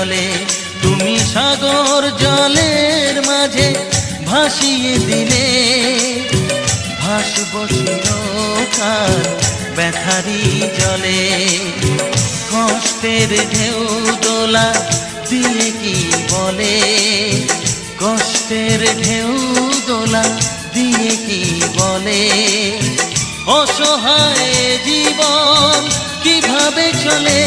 জলে। তুমি সাগর জলের মাঝে ভাসিয়ে দিলে, ভাসব চিরকাল ব্যথারি জলে। কষ্টের ঢেউ দোলা দিয়ে কি বলে, কষ্টের ঢেউ দোলা দিয়ে কি বলে, অসহায় জীবন কিভাবে চলে।